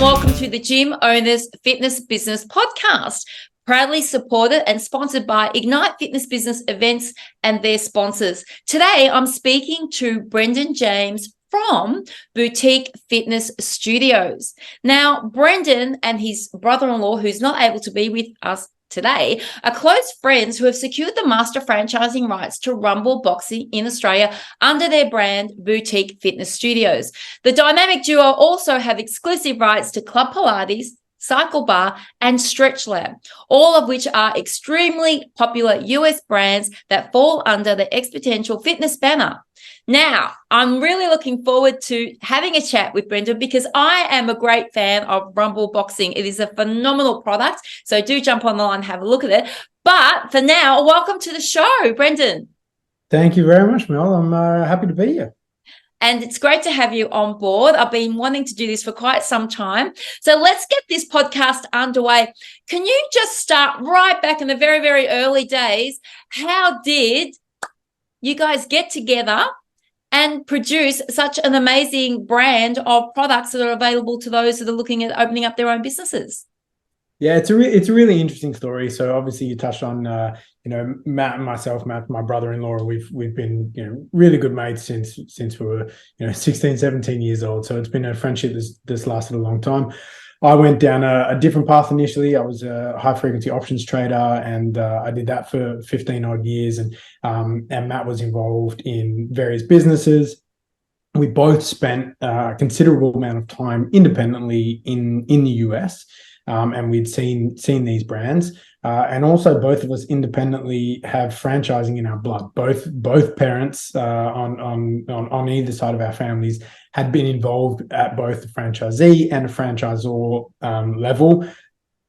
welcome to the Gym Owners Fitness Business Podcast, proudly supported and sponsored by Ignite Fitness Business Events and their sponsors. Today, I'm speaking to Brendan James from Boutique Fitness Studios. Now, Brendan and his brother-in-law, who's not able to be with us today, are close friends who have secured the master franchising rights to Rumble Boxing in Australia under their brand Boutique Fitness Studios. The dynamic duo also have exclusive rights to Club Pilates, CycleBar and StretchLab, all of which are extremely popular US brands that fall under the Xponential Fitness banner. Now, I'm really looking forward to having a chat with Brendan because I am a great fan of Rumble Boxing. It is a phenomenal product, so do jump on the line and have a look at it. But for now, welcome to the show, Brendan. Thank you very much, Mel. I'm happy to be here. And it's great to have you on board. I've been wanting to do this for quite some time. So let's get this podcast underway. Can you just start right back in the very, very early days? How did you guys get together and produce such an amazing brand of products that are available to those that are looking at opening up their own businesses? Yeah, it's a really interesting story. So obviously you touched on, Matt and myself, Matt, my brother-in-law, we've been, really good mates since we were, 16, 17 years old. So it's been a friendship that's lasted a long time. I went down a different path initially. I was a high-frequency options trader, and I did that for 15 odd years. And Matt was involved in various businesses. We both spent a considerable amount of time independently in the US, and we'd seen these brands. And also both of us independently have franchising in our blood. Both parents on either side of our families had been involved at both the franchisee and the franchisor level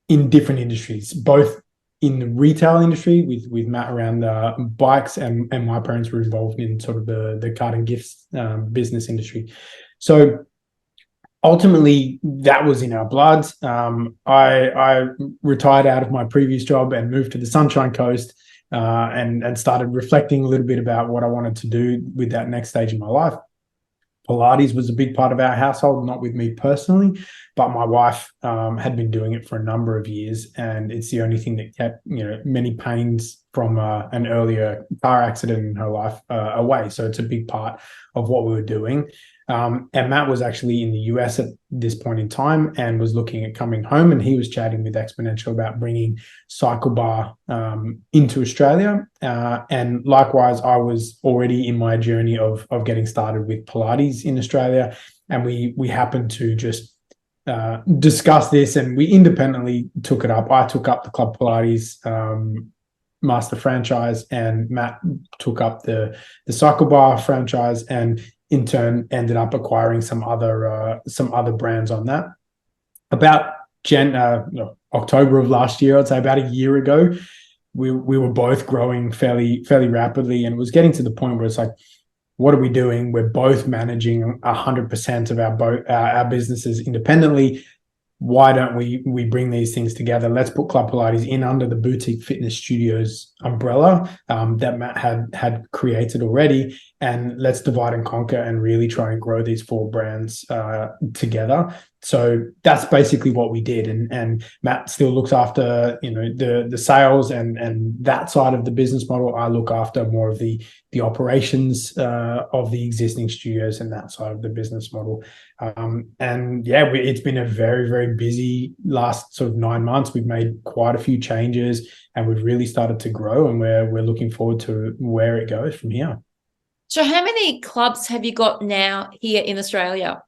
in different industries, both in the retail industry with Matt around bikes, and my parents were involved in sort of the card and gifts business industry. So ultimately, that was in our blood. I retired out of my previous job and moved to the Sunshine Coast and started reflecting a little bit about what I wanted to do with that next stage in my life. Pilates was a big part of our household, not with me personally, but my wife had been doing it for a number of years, and it's the only thing that kept many pains from an earlier car accident in her life away. So it's a big part of what we were doing. And Matt was actually in the US at this point in time and was looking at coming home, and he was chatting with Xponential about bringing CycleBar into Australia. And likewise, I was already in my journey of getting started with Pilates in Australia, and we happened to just discuss this, and we independently took it up. I took up the Club Pilates master franchise, and Matt took up the CycleBar franchise, and in turn ended up acquiring some other brands on that. About October of last year, I'd say about a year ago, we were both growing fairly rapidly, and it was getting to the point where it's like, what are we doing? We're both managing 100% of our businesses independently. Why don't we bring these things together? Let's put Club Pilates in under the Boutique Fitness Studios umbrella that Matt had created already, and let's divide and conquer and really try and grow these four brands together. So that's basically what we did, and Matt still looks after the sales and that side of the business model. I look after more of the operations of the existing studios and that side of the business model. It's been a very, very busy last sort of 9 months. We've made quite a few changes, and we've really started to grow, and we're looking forward to where it goes from here. So how many clubs have you got now here in Australia?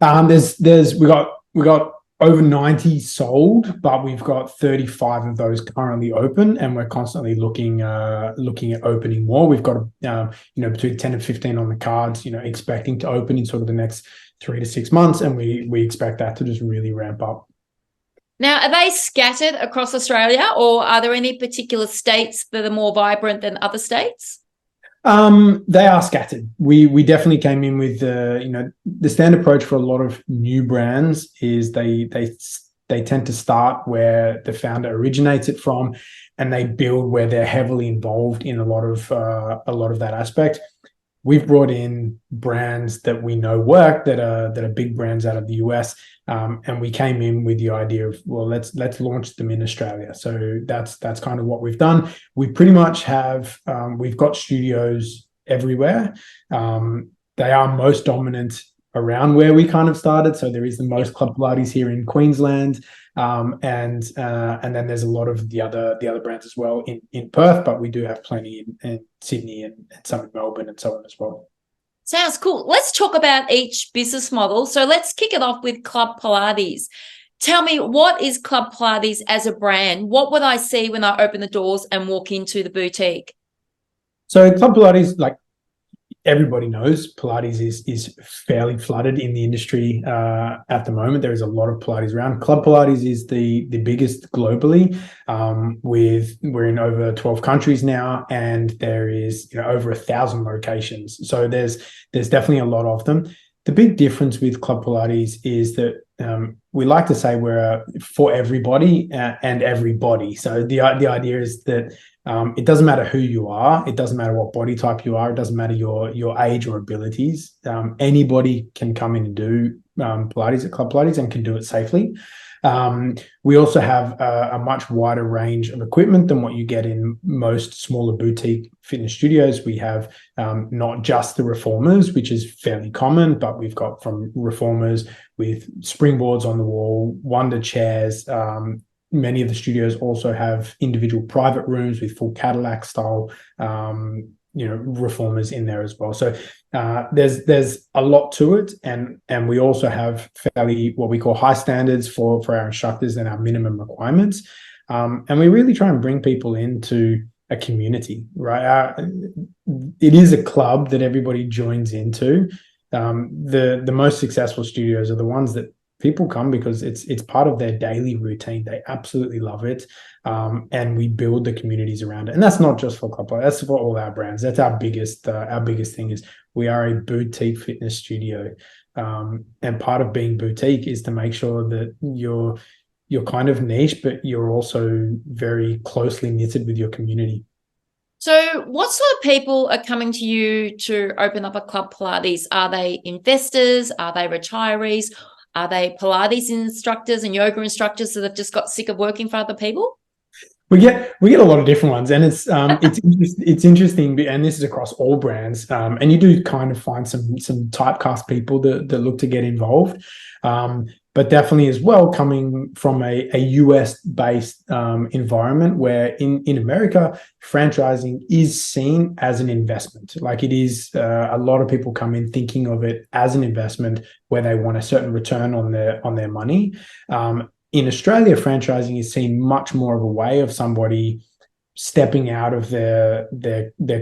We got over 90 sold, but we've got 35 of those currently open, and we're constantly looking at opening more. We've got between 10 and 15 on the cards, expecting to open in sort of the next 3 to 6 months, and we expect that to just really ramp up. Now, are they scattered across Australia, or are there any particular states that are more vibrant than other states? They are scattered. We definitely came in with the standard approach for a lot of new brands is they tend to start where the founder originates it from, and they build where they're heavily involved in a lot of that aspect. we've brought in brands that we know work, that are big brands out of the US, and we came in with the idea of, well, let's launch them in Australia. So that's kind of what we've done. We pretty much have we've got studios everywhere. They are most dominant around where we kind of started. So there is the most Club Pilates here in Queensland, and then there's a lot of the other brands as well in Perth, but we do have plenty in Sydney and some in Melbourne and so on as well. Sounds cool. Let's talk about each business model. So let's kick it off with Club Pilates. Tell me, what is Club Pilates as a brand? What would I see when I open the doors and walk into the boutique? So Club Pilates, like everybody knows, Pilates is fairly flooded in the industry at the moment. There is a lot of Pilates around. Club Pilates is the biggest globally. We're in over 12 countries now, and there is over 1,000 locations. So there's definitely a lot of them. The big difference with Club Pilates is that we like to say we're for everybody and everybody. So the idea is that it doesn't matter who you are. It doesn't matter what body type you are. It doesn't matter your age or abilities. Anybody can come in and do Pilates at Club Pilates and can do it safely. We also have a much wider range of equipment than what you get in most smaller boutique fitness studios. We have not just the reformers, which is fairly common, but we've got from reformers with springboards on the wall, wonder chairs. Many of the studios also have individual private rooms with full Cadillac style reformers in there as well. So there's a lot to it, and we also have fairly what we call high standards for our instructors and our minimum requirements, and we really try and bring people into a community, right? It is a club that everybody joins into. The most successful studios are the ones that people come because it's part of their daily routine. They absolutely love it. And we build the communities around it. And that's not just for Club Pilates, that's for all our brands. That's our biggest thing is we are a boutique fitness studio. And part of being boutique is to make sure that you're kind of niche, but you're also very closely knitted with your community. So what sort of people are coming to you to open up a Club Pilates? Are they investors? Are they retirees? Are they Pilates instructors and yoga instructors that have just got sick of working for other people? We get a lot of different ones, and it's interesting, and this is across all brands. And you do kind of find some typecast people that look to get involved, but definitely as well coming from a US based environment where in America franchising is seen as an investment. Like it is, a lot of people come in thinking of it as an investment where they want a certain return on their money. In Australia, franchising is seen much more of a way of somebody stepping out of their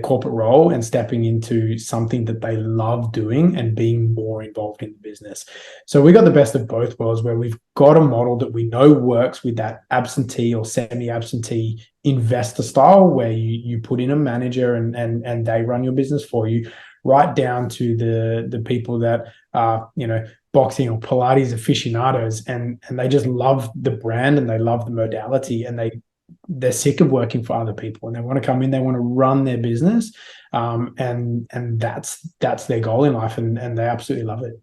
corporate role and stepping into something that they love doing and being more involved in the business. So we got the best of both worlds, where we've got a model that we know works with that absentee or semi-absentee investor style, where you put in a manager and they run your business for you, right down to the people that are, boxing or Pilates aficionados, and they just love the brand and they love the modality, and they're sick of working for other people and they want to come in, they want to run their business, and that's their goal in life, and they absolutely love it.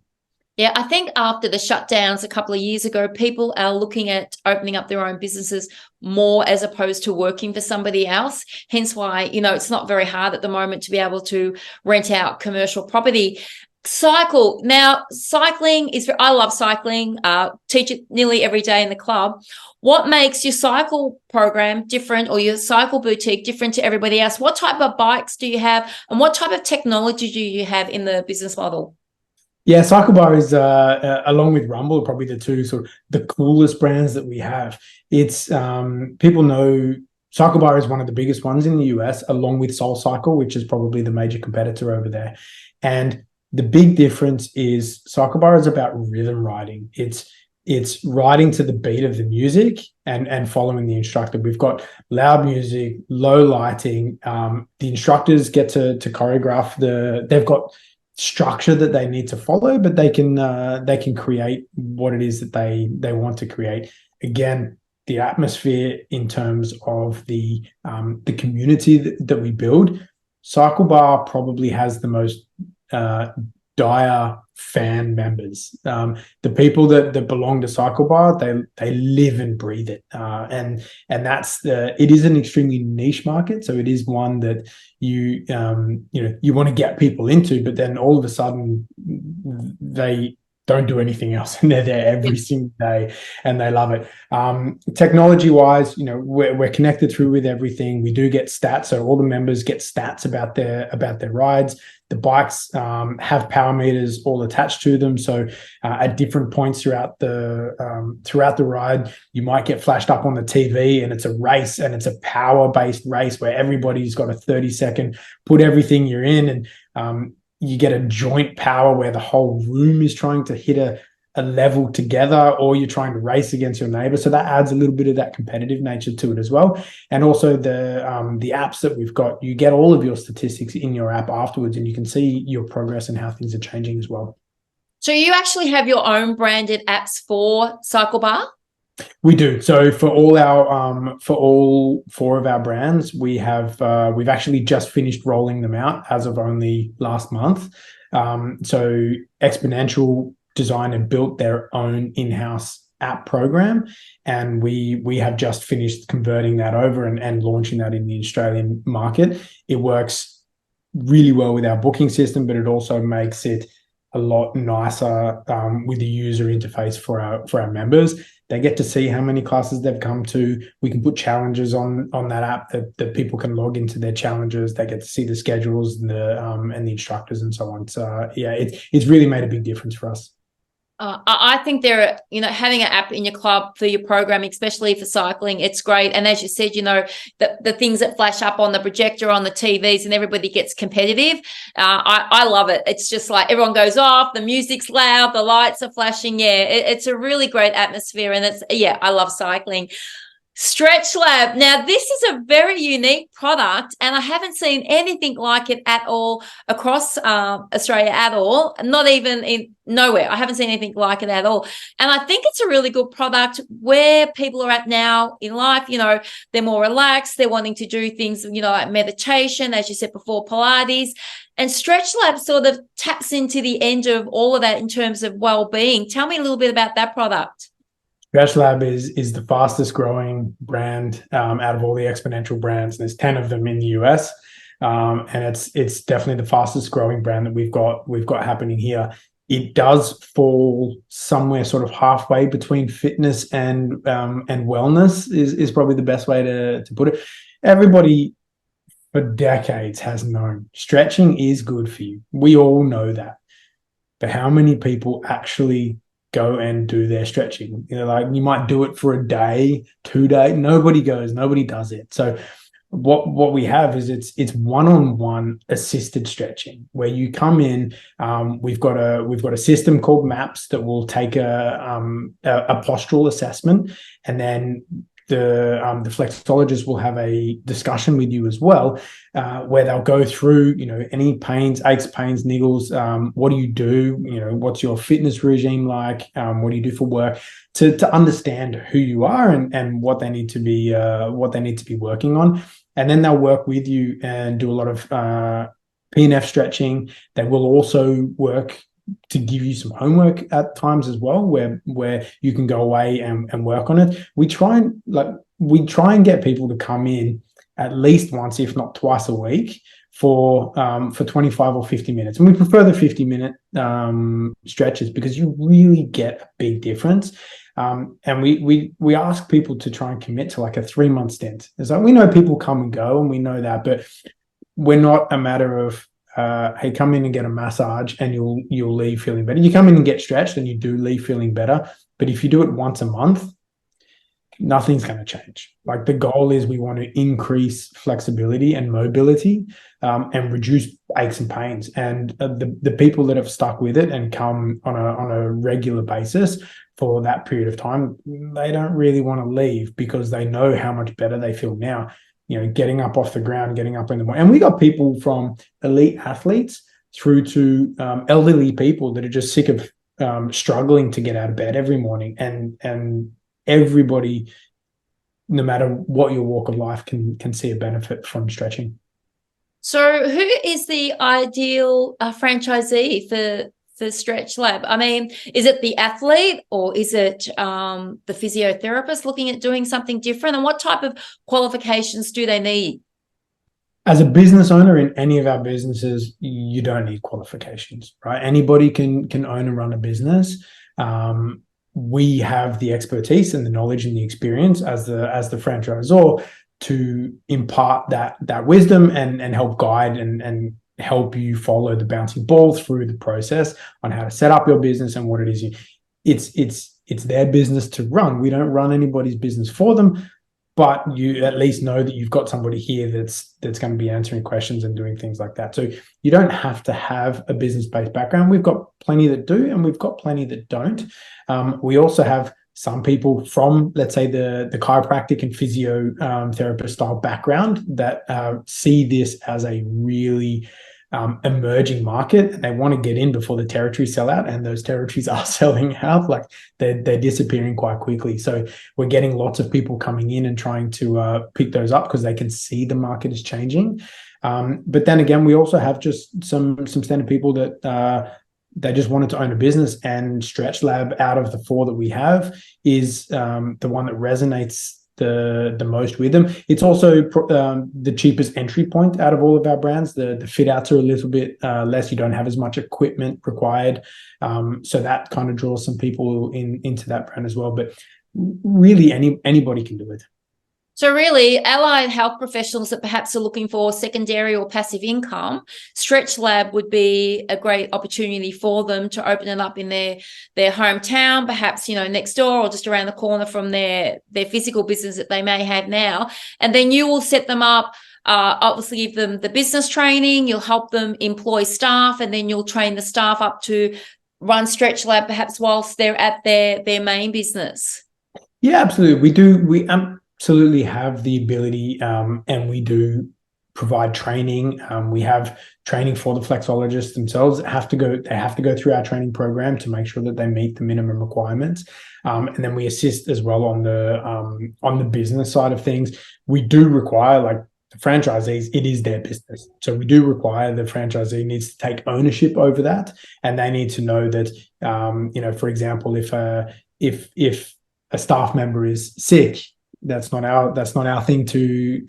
Yeah, I think after the shutdowns a couple of years ago, people are looking at opening up their own businesses more as opposed to working for somebody else. Hence why, it's not very hard at the moment to be able to rent out commercial property. Cycle. Now, cycling I love cycling, teach it nearly every day in the club. What makes your cycle program different, or your cycle boutique different to everybody else? What type of bikes do you have, and what type of technology do you have in the business model? Yeah, CycleBar is, along with Rumble, probably the two sort of the coolest brands that we have. It's people know CycleBar is one of the biggest ones in the US, along with SoulCycle, which is probably the major competitor over there. And the big difference is CycleBar is about rhythm riding. It's riding to the beat of the music and following the instructor. We've got loud music, low lighting. The instructors get to choreograph they've got structure that they need to follow, but they can create what it is that they want to create. Again, the atmosphere in terms of the community that we build CycleBar probably has the most dire fan members. The people that belong to CycleBar, they live and breathe it, and it is an extremely niche market. So it is one that you want to get people into, but then all of a sudden they don't do anything else, and they're there every single day, and they love it. Technology wise, we're connected through with everything. We do get stats, so all the members get stats about their rides. The bikes have power meters all attached to them, so at different points throughout the ride, you might get flashed up on the TV, and it's a race, and it's a power-based race where everybody's got a 30-second put everything you're in, and you get a joint power where the whole room is trying to hit a level together, or you're trying to race against your neighbor. So that adds a little bit of that competitive nature to it as well. And also the apps that we've got, you get all of your statistics in your app afterwards, and you can see your progress and how things are changing as well. So you actually have your own branded apps for CycleBar? We do. So for all 4 of our brands, we've actually just finished rolling them out as of only last month. So Xponential designed and built their own in-house app program, and we have just finished converting that over and launching that in the Australian market. It works really well with our booking system, but it also makes it a lot nicer with the user interface for our members. They get to see how many classes they've come to. We can put challenges on that app that people can log into their challenges. They get to see the schedules and the instructors and so on. So it's really made a big difference for us. I think having an app in your club for your program, especially for cycling, it's great. And as you said, the things that flash up on the projector on the TVs and everybody gets competitive. I love it. It's just like everyone goes off, the music's loud, the lights are flashing. Yeah, it's a really great atmosphere. And I love cycling. StretchLab. Now, this is a very unique product, and I haven't seen anything like it at all across Australia at all, not even nowhere. I haven't seen anything like it at all. And I think it's a really good product where people are at now in life. They're more relaxed. They're wanting to do things, like meditation, as you said before, Pilates. And StretchLab sort of taps into the end of all of that in terms of well-being. Tell me a little bit about that product. StretchLab is the fastest growing brand out of all the Xponential brands. There's 10 of them in the US, and it's definitely the fastest growing brand that we've got happening here. It does fall somewhere sort of halfway between fitness and wellness is probably the best way to put it. Everybody for decades has known stretching is good for you. We all know that, but how many people actually go and do their stretching? You might do it for a day, 2 days. Nobody does it. So what we have is it's one-on-one assisted stretching where you come in. We've got a system called MAPS that will take a postural assessment, and then the flexologist will have a discussion with you as well, where they'll go through, any pains, aches, pains, niggles. What do you do? What's your fitness regime like? What do you do for work? To understand who you are and what they need to be working on. And then they'll work with you and do a lot of P&F stretching. They will also work to give you some homework at times as well, where you can go away and work on it. We try and get people to come in at least once, if not twice a week, for 25 or 50 minutes. And we prefer the 50-minute stretches because you really get a big difference. And we ask people to try and commit to like a 3-month stint. It's like, we know people come and go, and we know that, but we're not a matter of hey, come in and get a massage and you'll leave feeling better. You come in and get stretched and you do leave feeling better. But if you do it once a month, nothing's going to change. Like, the goal is we want to increase flexibility and mobility and reduce aches and pains. And the people that have stuck with it and come on a regular basis for that period of time, they don't really want to leave because they know how much better they feel now. Getting up off the ground, getting up in the morning. And we got people from elite athletes through to elderly people that are just sick of struggling to get out of bed every morning. And everybody, no matter what your walk of life, can see a benefit from stretching. So who is the ideal franchisee for StretchLab? I mean, is it the athlete or is it the physiotherapist looking at doing something different? And what type of qualifications do they need? As a business owner in any of our businesses, you don't need qualifications, right? Anybody can own and run a business. We have the expertise and the knowledge and the experience as the franchisor to impart that wisdom and help guide and help you follow the bouncing ball through the process on how to set up your business and what it is. It's their business to run. We don't run anybody's business for them, but you at least know that you've got somebody here that's going to be answering questions and doing things like that. So you don't have to have a business-based background. We've got plenty that do, and we've got plenty that don't. We also have some people from, let's say, the chiropractic and physiotherapist style background that see this as a really emerging market, and they want to get in before the territories sell out, and those territories are selling out. Like they're disappearing quite quickly. So we're getting lots of people coming in and trying to pick those up because they can see the market is changing. But then again, we also have just some standard people that they just wanted to own a business, and StretchLab, out of the four that we have, is the one that resonates the most with them. It's also the cheapest entry point out of all of our brands. The fit outs are a little bit less. You don't have as much equipment required, so that kind of draws some people into that brand as well. But really, anybody can do it. So really, allied health professionals that perhaps are looking for secondary or passive income, StretchLab would be a great opportunity for them to open it up in their hometown, perhaps, next door or just around the corner from their physical business that they may have now. And then you will set them up, obviously give them the business training, you'll help them employ staff, and then you'll train the staff up to run StretchLab perhaps whilst they're at their main business. Yeah, absolutely. We do. We absolutely have the ability, and we do provide training. We have training for the flexologists themselves. They have to go through our training program to make sure that they meet the minimum requirements. And then we assist as well on the business side of things. We do require, like the franchisees, it is their business. So we do require the franchisee needs to take ownership over that, and they need to know that, for example, if a staff member is sick, that's not our thing to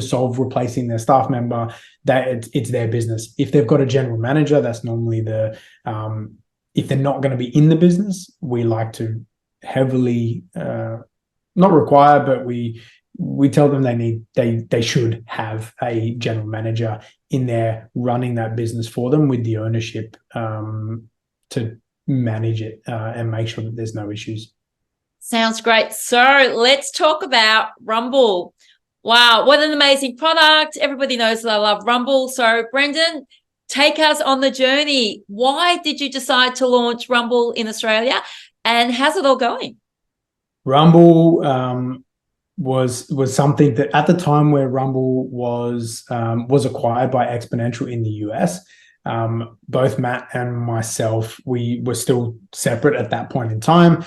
solve replacing their staff member. That it's their business. If they've got a general manager, that's normally if they're not going to be in the business, we like to heavily not require, but we tell them they should have a general manager in there running that business for them with the ownership to manage it and make sure that there's no issues. Sounds great. So let's talk about Rumble. Wow, what an amazing product. Everybody knows that I love Rumble. So Brendan, take us on the journey. Why did you decide to launch Rumble in Australia, and how's it all going? Rumble was something that at the time where Rumble was acquired by Xponential in the US, both Matt and myself, we were still separate at that point in time.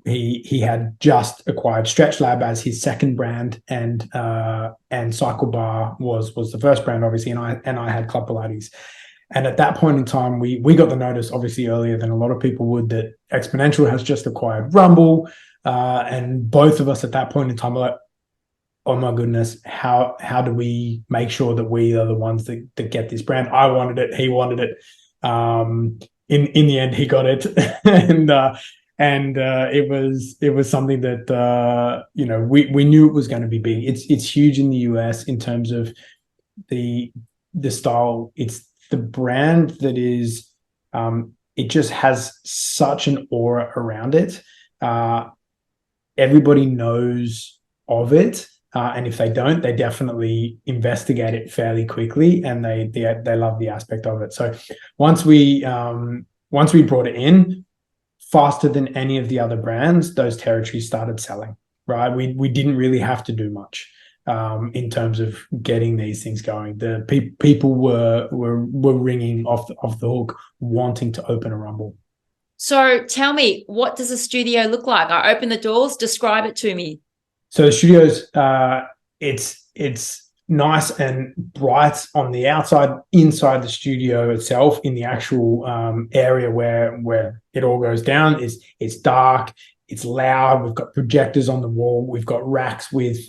He had just acquired StretchLab as his second brand, and CycleBar was the first brand, obviously, and I had Club Pilates. And at that point in time, we got the notice, obviously earlier than a lot of people would, that Xponential has just acquired Rumble, and both of us at that point in time were like, oh my goodness, how do we make sure that we are the ones that get this brand? I wanted it, he wanted it. In the end, he got it, and it was something that we knew it was going to be big. It's huge in the US in terms of the style. It's the brand that is it just has such an aura around it. Everybody knows of it. And if they don't, they definitely investigate it fairly quickly, and they love the aspect of it. So once we brought it in, faster than any of the other brands, those territories started selling. Right, we didn't really have to do much in terms of getting these things going. The people were ringing off the hook, wanting to open a Rumble. So tell me, what does a studio look like? I open the doors. Describe it to me. So the studios, it's nice and bright on the outside. Inside the studio itself, in the actual area where it all goes down, it's dark, it's loud. We've got projectors on the wall, we've got racks with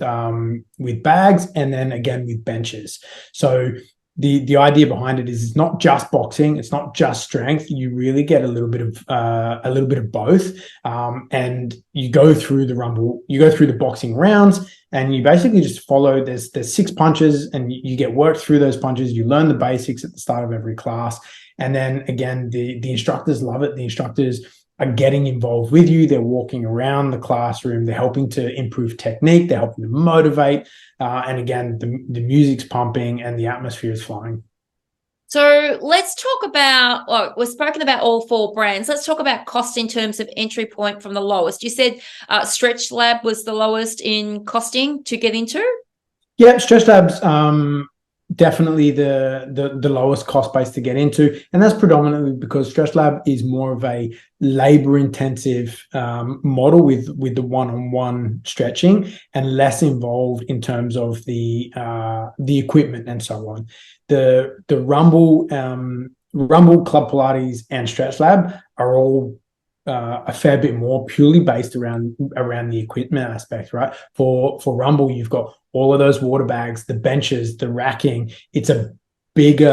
bags, and then again with benches. So the idea behind it is it's not just boxing, it's not just strength. You really get a little bit of both, and you go through the boxing rounds, and you basically just follow. There's 6 punches, and you get worked through those punches. You learn the basics at the start of every class, and then again the instructors love it. The instructors are getting involved with you. They're walking around the classroom. They're helping to improve technique. They're helping to motivate. And again, the music's pumping and the atmosphere is flying. So let's talk about, well, we've spoken about all 4 brands. Let's talk about cost in terms of entry point from the lowest. You said StretchLab was the lowest in costing to get into? Yeah, StretchLab's definitely the lowest cost base to get into, and that's predominantly because StretchLab is more of a labor intensive model with the one-on-one stretching, and less involved in terms of the equipment and so on. The Rumble, Club Pilates, and StretchLab are all a fair bit more purely based around the equipment aspect, right? For Rumble, you've got all of those water bags, the benches, the racking. It's a bigger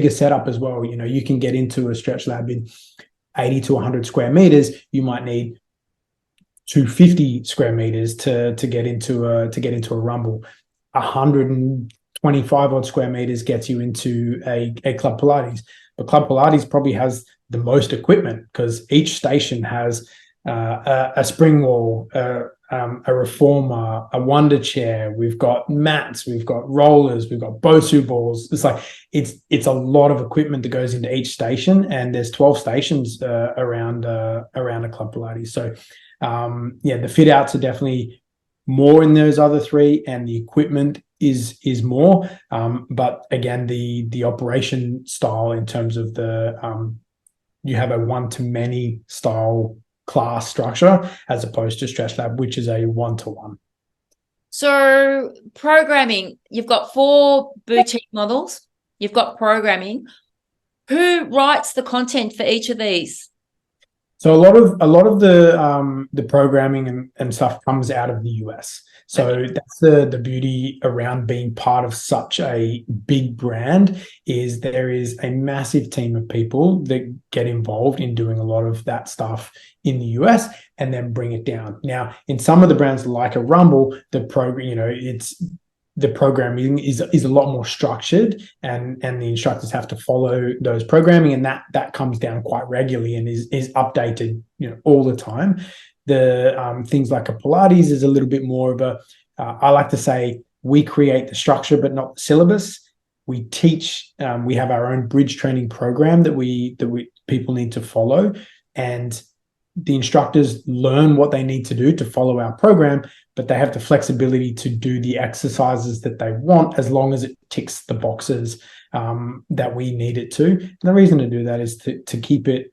setup as well. You know, you can get into a StretchLab in 80 to 100 square meters. You might need 250 square meters to get into a Rumble. 125 odd square meters gets you into a Club Pilates. But Club Pilates probably has the most equipment, because each station has a spring wall, a reformer, a wonder chair. We've got mats, we've got rollers, we've got Bosu balls. It's like it's a lot of equipment that goes into each station, and there's 12 stations around a Club Pilates. So the fit outs are definitely more in those other 3, and the equipment is more. But again, the operation style in terms of you have a one-to-many style class structure, as opposed to StretchLab, which is a one-to-one. So programming, you've got 4 boutique models, you've got programming. Who writes the content for each of these? So a lot of the programming and stuff comes out of the US. So that's the beauty around being part of such a big brand, is there is a massive team of people that get involved in doing a lot of that stuff in the US and then bring it down. Now, in some of the brands like a Rumble, the programming is a lot more structured, and the instructors have to follow those programming, and that comes down quite regularly and is updated, all the time. The things like a Pilates is a little bit more of a, I like to say, we create the structure but not the syllabus. We teach, we have our own bridge training program that we people need to follow, and the instructors learn what they need to do to follow our program, but they have the flexibility to do the exercises that they want, as long as it ticks the boxes that we need it to. And the reason to do that is to keep it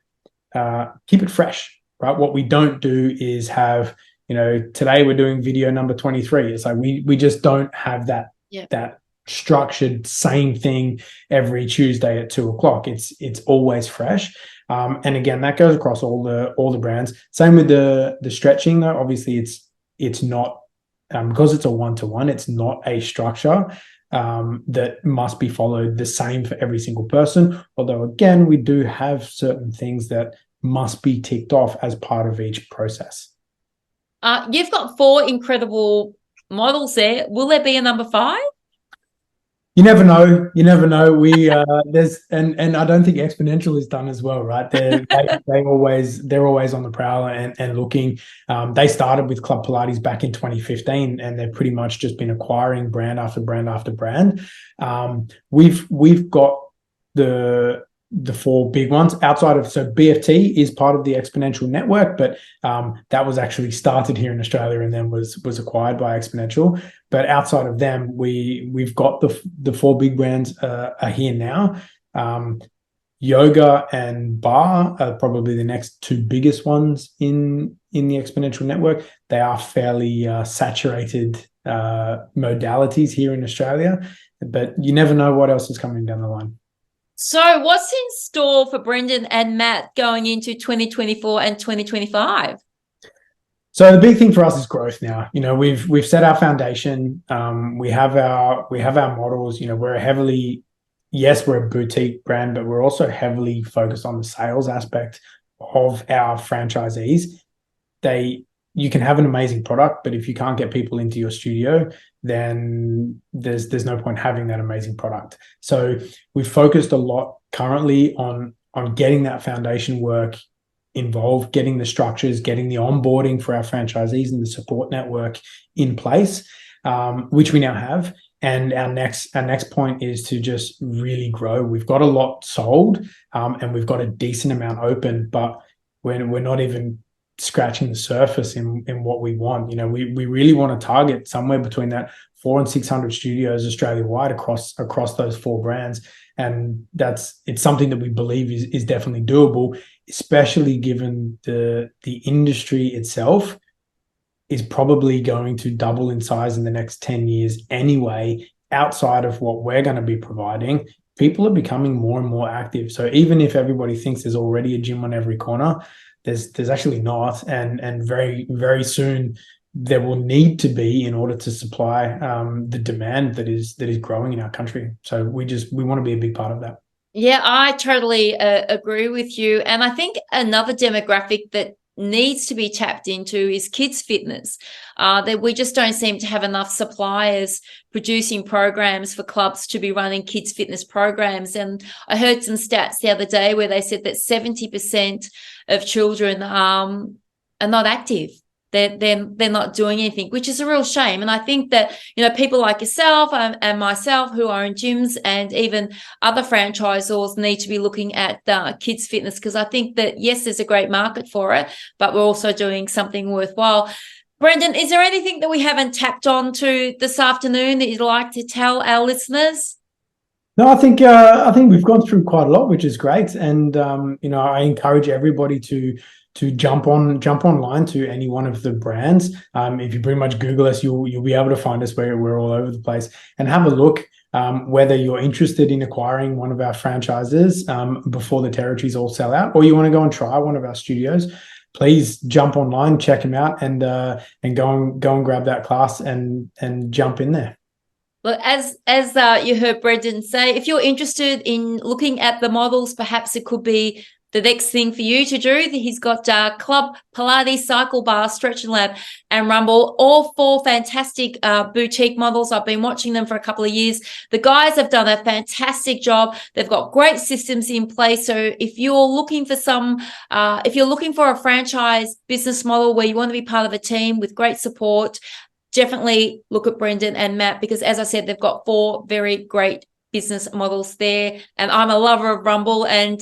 fresh, right? What we don't do is have, today we're doing video number 23. It's like we just don't have that structured same thing every Tuesday at 2:00. It's always fresh. And again, that goes across all the brands. Same with the stretching, though. Obviously, it's not, because it's a one-to-one, it's not a structure that must be followed the same for every single person. Although, again, we do have certain things that must be ticked off as part of each process. You've got 4 incredible models there. Will there be a number 5? You never know. We there's and I don't think Xponential is done as well, right? They're always on the prowl and looking. They started with Club Pilates back in 2015, and they've pretty much just been acquiring brand after brand after brand. We've got the 4 big ones outside of, so BFT is part of the Xponential network, but that was actually started here in Australia and then was acquired by Xponential. But outside of them, we've got the 4 big brands are here now. Yoga and Bar are probably the next 2 biggest ones in the Xponential network. They are fairly saturated modalities here in Australia, but you never know what else is coming down the line. So what's in store for Brendan and Matt going into 2024 and 2025? So the big thing for us is growth now. We've set our foundation. We have our models. We're a boutique brand, but we're also heavily focused on the sales aspect of our franchisees. You can have an amazing product, but if you can't get people into your studio, then there's no point having that amazing product. So we've focused a lot currently on getting that foundation work involved, getting the structures, getting the onboarding for our franchisees and the support network in place, which we now have. And our next point is to just really grow. We've got a lot sold, and we've got a decent amount open, but we're not even scratching the surface in what we want. We really want to target somewhere between that 400 and 600 studios Australia-wide across those 4 brands. And it's something that we believe is definitely doable, especially given the industry itself is probably going to double in size in the next 10 years anyway. Outside of what we're going to be providing, people are becoming more and more active. So even if everybody thinks there's already a gym on every corner, there's actually not, and very, very soon there will need to be in order to supply the demand that is growing in our country. So we want to be a big part of that. Yeah, I totally agree with you. And I think another demographic that needs to be tapped into is kids fitness. That we just don't seem to have enough suppliers producing programs for clubs to be running kids fitness programs. And I heard some stats the other day where they said that 70% of children are not active. They're not doing anything, which is a real shame. And I think that, people like yourself and myself who are in gyms and even other franchisors need to be looking at kids fitness, because I think that, yes, there's a great market for it, but we're also doing something worthwhile. Brendan, is there anything that we haven't tapped on to this afternoon that you'd like to tell our listeners? No, I think we've gone through quite a lot, which is great. And I encourage everybody to jump online to any one of the brands. If you pretty much Google us, you'll be able to find us. We're all over the place, and have a look. Whether you're interested in acquiring one of our franchises before the territories all sell out, or you want to go and try one of our studios, please jump online, check them out, and go and grab that class and jump in there. Look, as you heard Brendan say, if you're interested in looking at the models, perhaps it could be the next thing for you to do. He's got Club Pilates, CycleBar, StretchLab, and Rumble, all 4 fantastic boutique models. I've been watching them for a couple of years. The guys have done a fantastic job. They've got great systems in place. So if you're looking for a franchise business model where you want to be part of a team with great support, definitely look at Brendan and Matt, because as I said, they've got 4 very great business models there. And I'm a lover of Rumble, and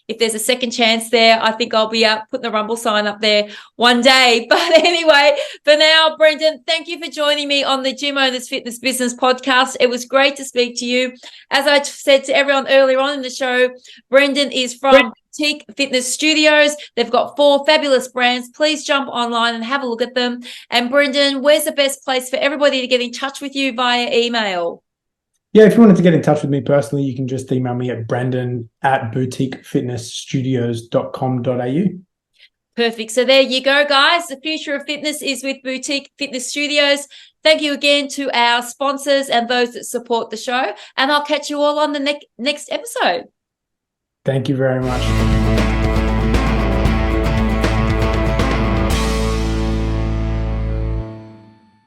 if there's a second chance there, I think I'll be putting the Rumble sign up there one day. But anyway, for now, Brendan, thank you for joining me on the Gym Owners Fitness Business Podcast. It was great to speak to you. As I said to everyone earlier on in the show, Brendan is from Boutique Fitness Studios. They've got 4 fabulous brands. Please jump online and have a look at them. And Brendan, where's the best place for everybody to get in touch with you via email? Yeah, if you wanted to get in touch with me personally, you can just email me at brendan@boutiquefitnessstudios.com.au. Perfect. So there you go, guys. The future of fitness is with Boutique Fitness Studios. Thank you again to our sponsors and those that support the show. And I'll catch you all on the next episode. Thank you very much.